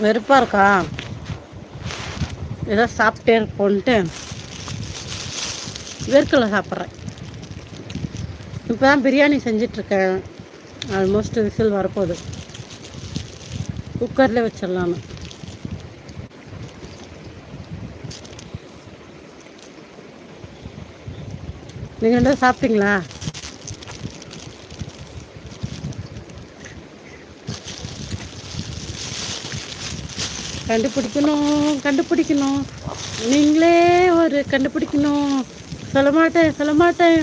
வெறுப்பாக இருக்கா? ஏதோ சாப்பிட்டே இருப்போன்ட்டு வேர்க்கடலை சாப்பிட்றேன். இப்போ தான் பிரியாணி செஞ்சிட்ருக்கேன். ஆல்மோஸ்ட் விசில் வரப்போகுது. குக்கரில் வச்சிடலான்னு. நீங்கள் என்ன சாப்பிட்டீங்களா? கண்டுபிடிக்கணும். நீங்களே ஒரு கண்டுபிடிக்கணும். சொல்ல மாட்டேன்.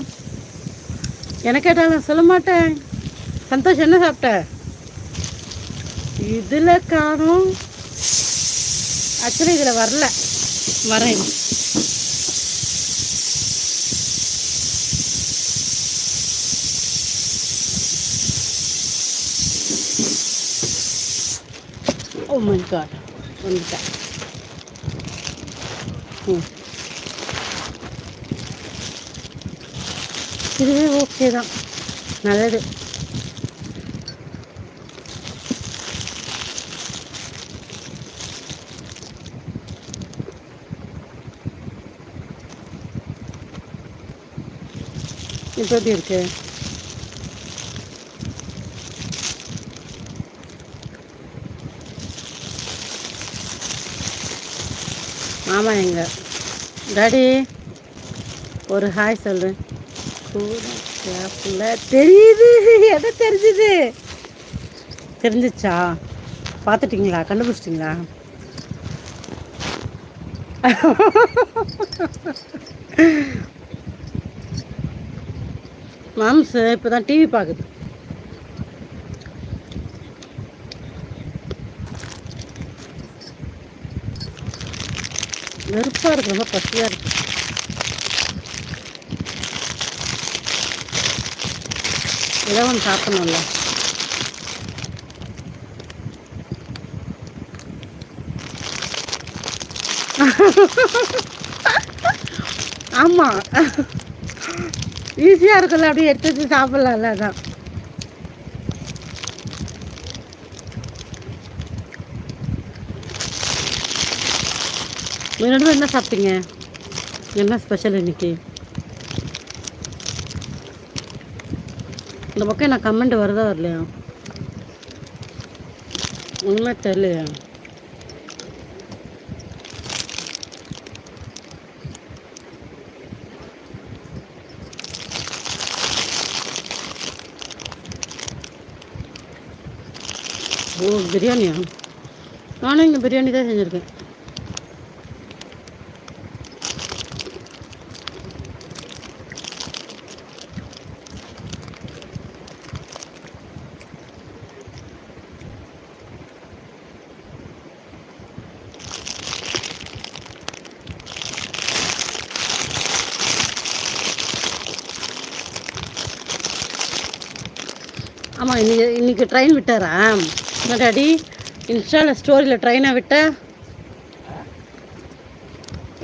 எனக்கு கேட்டாலும் சொல்ல மாட்டேன். சந்தோஷம், என்ன சாப்பிட்ட? இதில் காணும். ஆக்சுவலி இதில் வரல, வரேன். ஓ மை காட், வந்துட்டேன். இதுவே ஓகே தான், நல்லது. இப்போ எப்படி இருக்கு? மாமா எங்க? டாடி ஒரு ஹாய் சொல்லு. தெரியுது, எதை தெரிஞ்சிச்சா? பார்த்துட்டிங்களா? கண்டுபிடிச்சிட்டிங்களா? மாம்ஸ் இப்போ தான் டிவி பார்க்குது. வெறுப்பாக இருக்கு, ரொம்ப பசியாக இருக்கு. ஏதோ ஒன்று சாப்பிடணும்ல. ஆமாம், ஈஸியாக இருக்குல்ல, அப்படியே எடுத்து வச்சு சாப்பிட்லாம்ல. அதான் முன்னாடி என்ன சாப்பிட்டீங்க? என்ன ஸ்பெஷல் இன்னைக்கு? இந்த பக்கம் நான் கமெண்ட் வருதா வரலையா? ஒன்றுமே தெரியலையா? ஓ, பிரியாணியா? நானும் இங்கே பிரியாணி தான் செஞ்சுருக்கேன். ஆமாம், இன்னைக்கு ட்ரெயின் விட்டாரா டாடி? இன்ஸ்டாவில் ஸ்டோரியில் ட்ரெயினை விட்ட?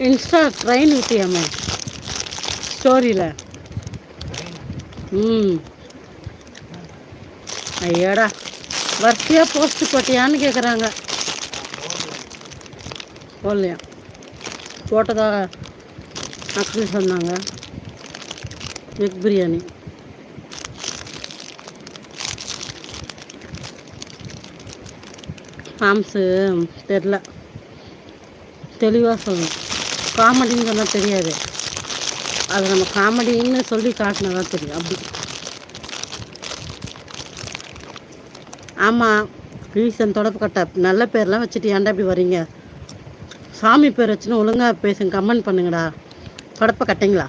இன்ஸ்டா ட்ரெயின் விட்டியாம்மா ஸ்டோரியில்? ஐயாடா, வரிசையாக போஸ்ட்டு போட்டியான்னு கேட்குறாங்க. போடலையா? போட்டதா அக்னி சொன்னாங்க. எக் பிரியாணி. மாம்ஸு தெரில, தெளிவாக சொல்லணும். காமெடின்னு சொன்னால் தெரியாது, அது நம்ம காமெடின்னு சொல்லி காட்டினா தான் தெரியும். அப்படி ஆமாம். ரீசன் தொடப்பு கட்ட நல்ல பேர்லாம் வச்சுட்டு ஏன்டா இப்படி வரீங்க? சாமி பேர் வச்சுன்னு ஒழுங்காக பேசுங்க. கமெண்ட் பண்ணுங்கடா, தொடப்ப கட்டிங்களா?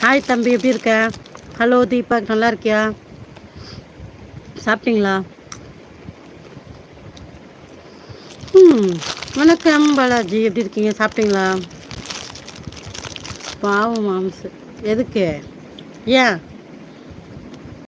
ஹாய் தம்பி, எப்படி இருக்க? ஹலோ தீபக், நல்லா இருக்கியா? சாப்பிட்டீங்களா? வணக்கம் பாலாஜி, எப்படி இருக்கீங்க? சாப்பிட்டீங்களா? பாவம் மாம்ஸ், எதுக்கு? ஏன்